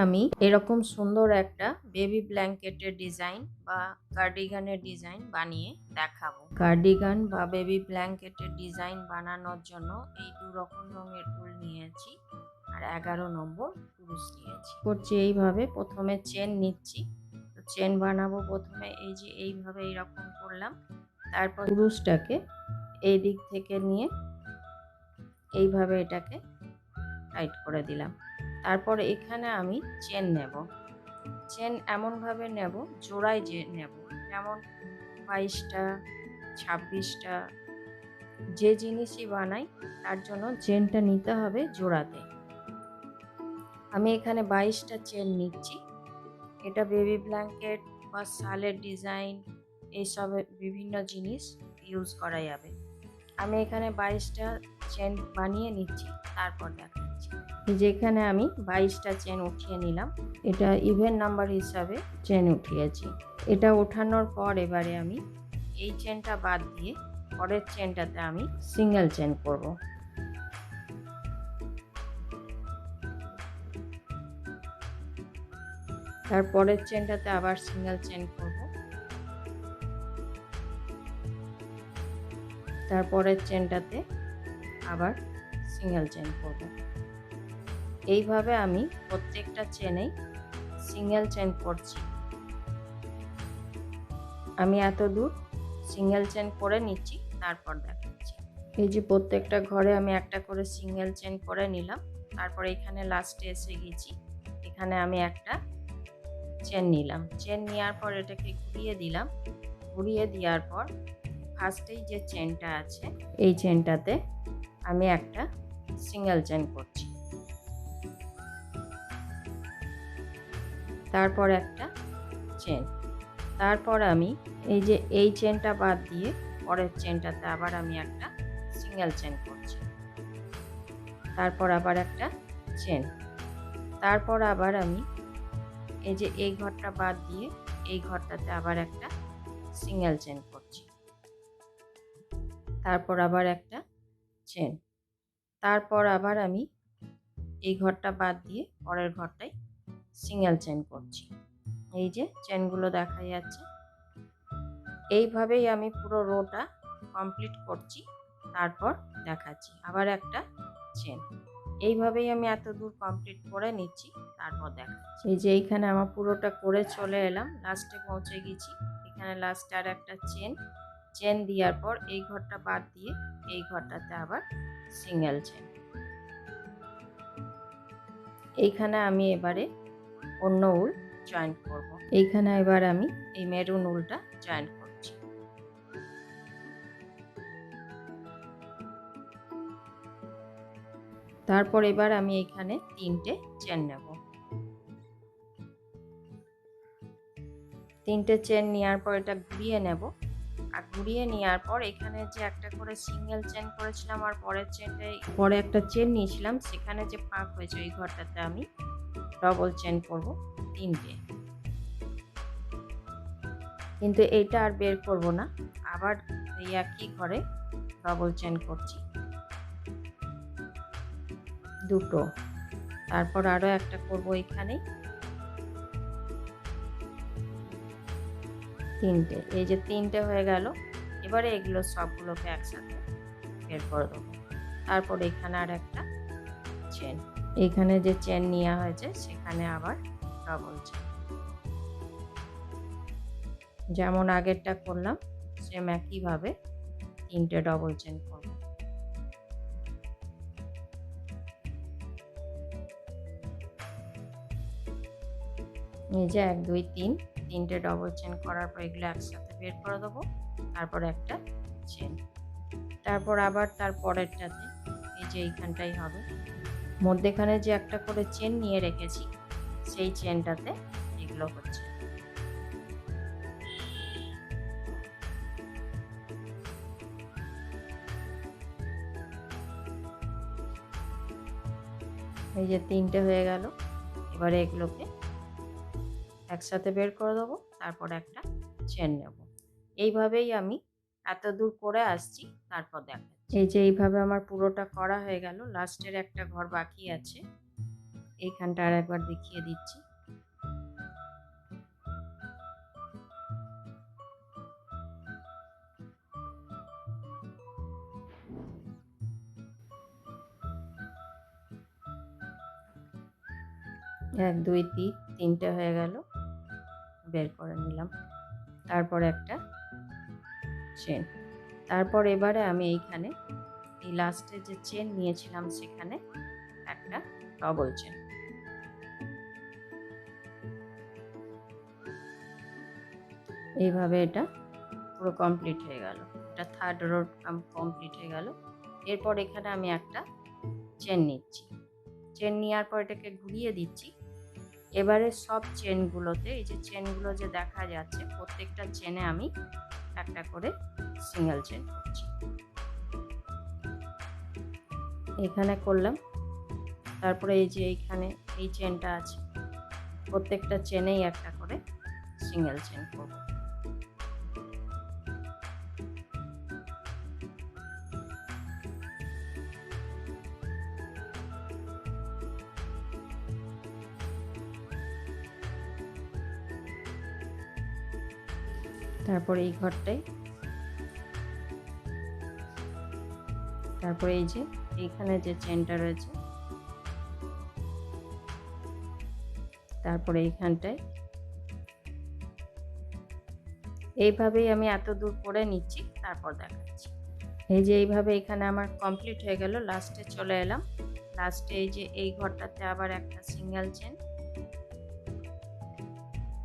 আমি এরকম সুন্দর একটা বেবি ব্ল্যাঙ্কেটের ডিজাইন বা কার্ডিগানের ডিজাইন বানিয়ে দেখাবো। কার্ডিগান বা বেবি ব্ল্যাঙ্কেটের ডিজাইন বানানোর জন্য এই 2 রকম রঙের উল নিয়েছি আর 11 নম্বর কুরুশ নিয়েছি। করছি এইভাবে, প্রথমে চেন নিচ্ছি। তো চেন বানাবো প্রথমে এই যে এইভাবে এইরকম করলাম, তারপর কুরুশটাকে এই দিক থেকে নিয়ে এইভাবে এটাকে টাইট করে দিলাম। তারপর এখানে আমি চেন নেব। চেন এমনভাবে নেব, জোড়ায় যে নেব, যেমন 22টা 26টা যে জিনিসই বানাই তার জন্য চেনটা নিতে হবে জোড়াতে। আমি এখানে 22টা চেন নিচ্ছি। এটা বেবি ব্ল্যাঙ্কেট বা শালের ডিজাইন এইসব বিভিন্ন জিনিস ইউজ করা যাবে। আমি এখানে 22টা চেন বানিয়ে নিচ্ছি, তারপর দেখাচ্ছি। যেখানে আমি 22টা চেন উঠিয়ে নিলাম, এটা ইভেন নাম্বার হিসাবে চেন উঠিয়েছি। এটা ওঠানোর পর এবারে আমি এই চেনটা বাদ দিয়ে পরের চেনটাতে আমি সিঙ্গেল চেন করব। তারপরের চেনটাতে আবার সিঙ্গেল চেন করব। তারপরের চেনটাতে আবার সিঙ্গেল চেন করব। এইভাবে আমি প্রত্যেকটা চেনেই সিঙ্গেল চেন করছি। আমি এত দূর সিঙ্গেল চেন করে নিচ্ছি, তারপর দেখাচ্ছি। এই যে প্রত্যেকটা ঘরে আমি একটা করে সিঙ্গেল চেন করে নিলাম। তারপর এখানে লাস্টে এসে গেছি, এখানে আমি একটা চেন নিলাম। চেন নেওয়ার পর এটাকে ঘুরিয়ে দিলাম। ঘুরিয়ে দেওয়ার পর ফার্স্টেই যে চেনটা আছে এই চেনটাতে আমি একটা সিঙ্গেল চেন করছি। তারপর একটা চেন। তারপর আমি এই যে এই চেনটা বাদ দিয়ে পরের চেনটাতে আবার আমি একটা সিঙ্গেল চেন করছি। তারপর আবার একটা চেন। তারপর আবার আমি এই যে এই ঘরটা বাদ দিয়ে এই ঘরটাতে আবার একটা সিঙ্গেল চেন করছি। তারপর আবার একটা চেন। তারপর আবার আমি এই ঘরটা বাদ দিয়ে পরের ঘরটায় সিঙ্গেল চেন করছি। এই যে চেনগুলো দেখা যাচ্ছে, এইভাবেই আমি পুরো রোটা কমপ্লিট করছি। তারপর দেখাচ্ছি আবার একটা চেন। এইভাবেই আমি এত দূর কমপ্লিট করে নিচ্ছি, তারপর দেখাচ্ছি। এই যে এইখানে আমার পুরোটা করে চলে এলাম, লাস্টে পৌঁছে গেছি। এখানে লাস্টে আর একটা চেন। চেন দেওয়ার পর এই ঘরটা বাদ দিয়ে এই ঘরটাতে আবার সিঙ্গেল চেন। এইখানে আমি এবারে অন্য উল জয়েন করব। এইখানে এবার আমি এই মেরুন উলটা জয়েন করছি। তারপর এবার আমি এইখানে 3টে চেন নেব। 3টে চেন নেওয়ার পর এটা ঘুরিয়ে নেব। আর ঘুরিয়ে নেওয়ার পর এখানে যে একটা করে সিঙ্গেল চেন করেছিলাম আর পরের চেনটায় পরে একটা চেন নিয়েছিলাম, সেখানে যে ফাঁক হয়েছে ওই ঘরটাতে আমি ডবল চেন করব 3টে। কিন্তু এইটা আর বের করব না, আবার এই একই ঘরে ডবল চেন করছি 2টো। তারপর আরও একটা করব এখানেই 3টে। এই যে 3টে হয়ে গেল। এবারে এগুলো সবগুলোকে একসাথে বের করে দেবো। তারপর এখানে আর একটা চেন। এখানে যে চেন নেওয়া হয়েছে সেখানে আবার ডবল চেন, যেমন আগেরটা করলাম সেম একইভাবে 3টে ডবল চেন করব। এই যে 1 2 3 3টে ডবল চেন করার পর এগুলো একসাথে বের করে দেবো। তারপর একটা চেন। তারপর আবার তার পরেরটাতে এই যে এইখানটাই হবে, মধ্যেখানে যে একটা করে চেন নিয়ে রেখেছি সেই চেনটাতে এগুলো হচ্ছে। এই যে 3টে হয়ে গেল। এবারে এগুলোকে একসাথে বের করে দেবো, তারপর একটা চেন নেব। এইভাবেই আমি এত দূর করে আসছি, তারপর দেখাচ্ছি। এই যে এইভাবে আমার পুরোটা করা হয়ে গেল, লাস্টের একটা ঘর বাকি আছে। এইখানটা আর একবার দেখিয়ে দিচ্ছি। এক দুই তিনটে হয়ে গেল, বের করে নিলাম। তারপর একটা চেন। তারপর এবারে আমি এইখানে এই লাস্টে যে চেন নিয়েছিলাম সেখানে একটা ডবল চেন। এইভাবে এটা পুরো কমপ্লিট হয়ে গেল। এটা থার্ড রো কমপ্লিট হয়ে গেল। এরপর এখানে আমি একটা চেন নিচ্ছি। চেন নেওয়ার পর এটাকে ঘুরিয়ে দিচ্ছি। এবারে সব চেনগুলোতে এই যে চেনগুলো যে দেখা যাচ্ছে প্রত্যেকটা চেনে আমি একটা করে সিঙ্গেল চেন করছি। এখানে করলাম। তারপরে এই যে এইখানে এই চেনটা আছে, প্রত্যেকটা চেনেই একটা করে সিঙ্গেল চেন করব। তারপরে এই ঘরটাই, তারপরে এই যে এইখানে যে চেনটা রয়েছে, তারপরে এইখানটায় এইভাবেই আমি এত দূর করে নিচ্ছি, তারপর দেখাচ্ছি। এই যে এইভাবে এখানে আমার কমপ্লিট হয়ে গেল। লাস্টে চলে এলাম। লাস্টে এই যে এই ঘরটাতে আবার একটা সিঙ্গেল চেন।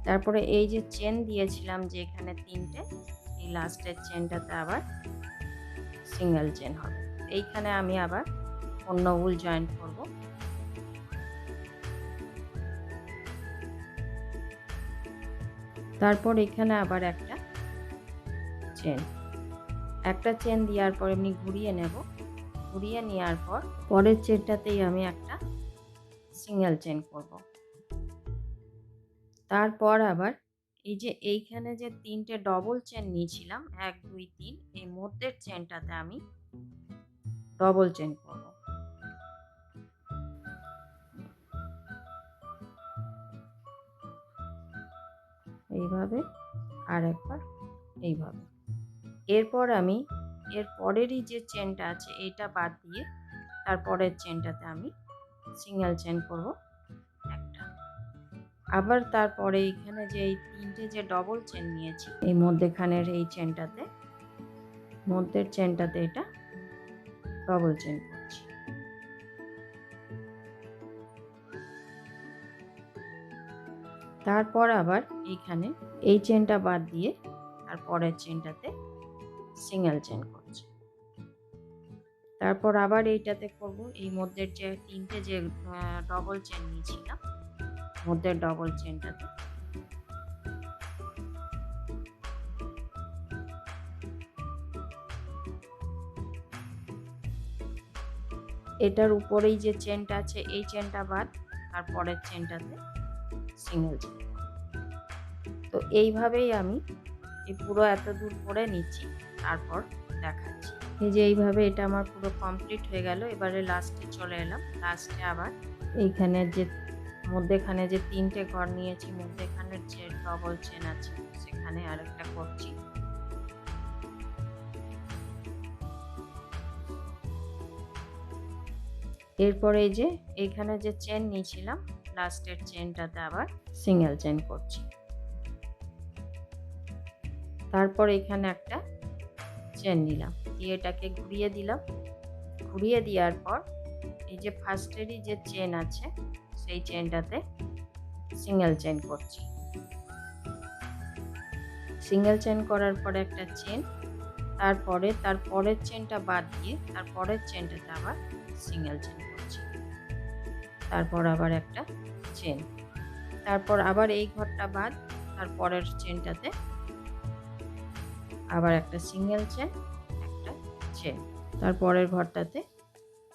তারপরে এই যে চেন দিয়েছিলাম যে এখানে তিনটে, এই লাস্টের চেনটাতে আবার সিঙ্গেল চেন হবে। এইখানে আমি আবার অন্য উল জয়েন্ট করব। তারপর এখানে আবার একটা চেন, একটা চেন দেওয়ার পর এমনি ঘুরিয়ে নেব। ঘুরিয়ে নেওয়ার পর পরের চেনটাতেই আমি একটা সিঙ্গেল চেন করব। তারপর আবার এই যে এইখানে যে তিনটে ডবল চেন নিয়েছিলাম 1 2 3, এই মধ্যের চেনটাতে আমি ডবল চেন করব। এইভাবে আর একবার এইভাবে। এরপর আমি এর পরেরই যে চেনটা আছে এইটা বাদ দিয়ে তারপরের চেনটাতে আমি সিঙ্গেল চেন করব একটা। আবার তারপরে এখানে যে এই তিনটে যে ডবল চেন নিয়েছি এই মধ্যেখানের এই চেনটাতে, মধ্যের চেনটাতে এটা ডবল চেন করছি। তারপর আবার এইখানে এই চেনটা বাদ দিয়ে তারপরের চেনটাতে সিঙ্গেল চেন করছি। তারপর আবার এইটাতে করব, এই মধ্যের যে তিনটে যে ডবল চেন নিয়েছিলাম মধ্যের ডবল চেনটাতে এটার উপরেই যে চেনটা আছে এই চেনটা বাদ তারপরের চেনটাতে সিঙ্গেল চেন। তো এইভাবেই আমি এই পুরো এত দূর করে নিচ্ছি, তারপর দেখাচ্ছি। এই যে এইভাবে এটা আমার পুরো কমপ্লিট হয়ে গেল। এবারে লাস্টে চলে এলাম। লাস্টে আবার এইখানে যে মধ্যেখানে যে তিনটে ঘর নিয়েছি মধ্যেখানের যে ডবল চেন আছে সেখানে আরেকটা করছি। এরপরে এই যে এইখানে যে চেন নিয়েছিলাম লাস্টের চেনটাতে আবার সিঙ্গেল চেন করছি। তারপর এখানে একটা চেন নিলাম, দিয়ে এটাকে ঘুরিয়ে দিলাম। ঘুরিয়ে দেওয়ার পর এই যে ফার্স্টেরই যে চেন আছে সেই চেনটাতে সিঙ্গেল চেন করছি। সিঙ্গেল চেন করার পরে একটা চেন, তারপরে তারপরের চেনটা বাদ দিয়ে তারপরের চেনটাতে আবার সিঙ্গেল চেন করছি। তারপর আবার একটা চেন, তারপর আবার এই ঘরটা বাদ তারপরের চেনটাতে আবার একটা সিঙ্গেল চেন, একটা চেন, তারপরের ঘরটাতে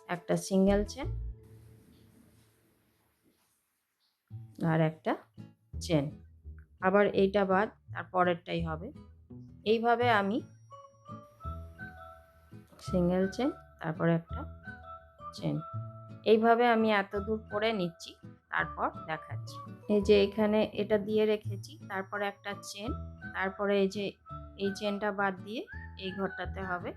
একটা সিঙ্গেল চেন আর একটা চেন, আবার এইটা বাদ তারপরেরটাই হবে। এইভাবে আমি সিঙ্গেল চেন তারপর একটা চেন, এইভাবে আমি এত দূর করে নিচ্ছি। তারপর দেখাচ্ছি। এই যে এখানে এটা দিয়ে রেখেছি, তারপরে একটা চেন, তারপরে এই যে এই চেনটা বাদ দিয়ে এই ঘরটাতে হবে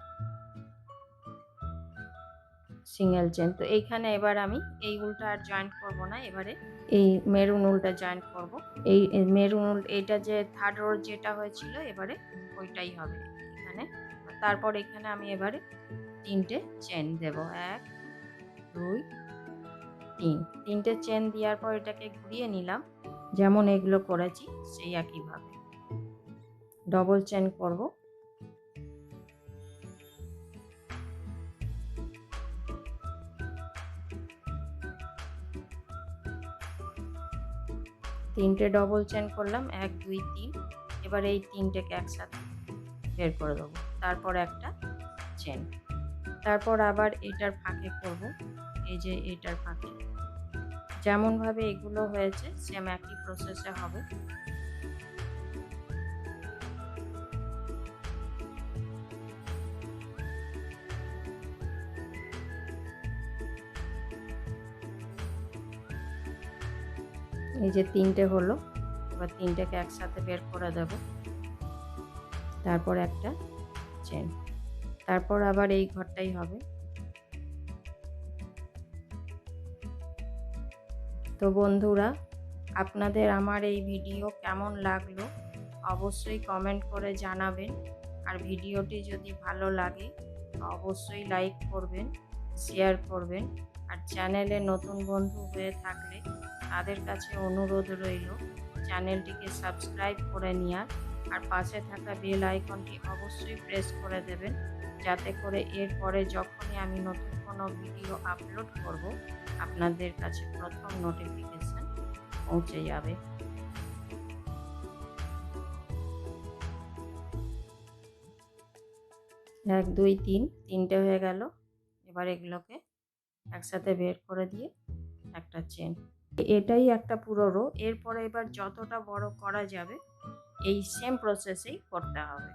সিঙ্গেল চেন। তো এইখানে এবার আমি এই উলটা আর জয়েন্ট করব না, এবারে এই মেরুন উলটা জয়েন্ট করব। এই মেরুন উল এইটা যে থার্ড রো যেটা হয়েছিল এবারে ওইটাই হবে এখানে। তারপর এখানে আমি এবারে 3টে চেন দেব, 1 2 3। 3টে চেন দেওয়ার পর এটাকে ঘুরিয়ে নিলাম, যেমন এগুলো করেছি সেই একইভাবে ডবল চেন করব। তিনটে ডবল চেন করলাম, 1 2 3। এবার এই তিনটেকে একসাথে বের করে দেবো, তারপর একটা চেন, তারপর আবার এটার ফাঁকে করব, এই যে এটার ফাঁকে যেমন ভাবে এগুলো হয়েছে সেম একই প্রসেসে হবে। এই যে তিনটে হলো, এবার তিনটেকে একসাথে বের করে দেব, তারপর একটা চেন, তারপর আবার এই ঘরটাই হবে। তো বন্ধুরা, আপনাদের আমার এই ভিডিও কেমন লাগলো অবশ্যই কমেন্ট করে জানাবেন। আর ভিডিওটি যদি ভালো লাগে অবশ্যই লাইক করবেন, শেয়ার করবেন। আর চ্যানেলে নতুন বন্ধু হয়ে থাকলে তাদের কাছে অনুরোধ রইল চ্যানেলটিকে সাবস্ক্রাইব করে নেওয়ার, আর পাশে থাকা বেল আইকনটি অবশ্যই প্রেস করে দেবেন, যাতে করে এরপরে যখনই আমি নতুন কোনো ভিডিও আপলোড করব আপনাদের কাছে প্রথম নোটিফিকেশন পৌঁছে যাবে। 1 2 3, তিনটে হয়ে গেল। এবার এগুলোকে একসাথে বের করে দিয়ে একটা চেন, এটাই একটা পুরো রো। এরপরে এবার যতটা বড় করা যাবে এই সেম প্রসেসেই করতে হবে।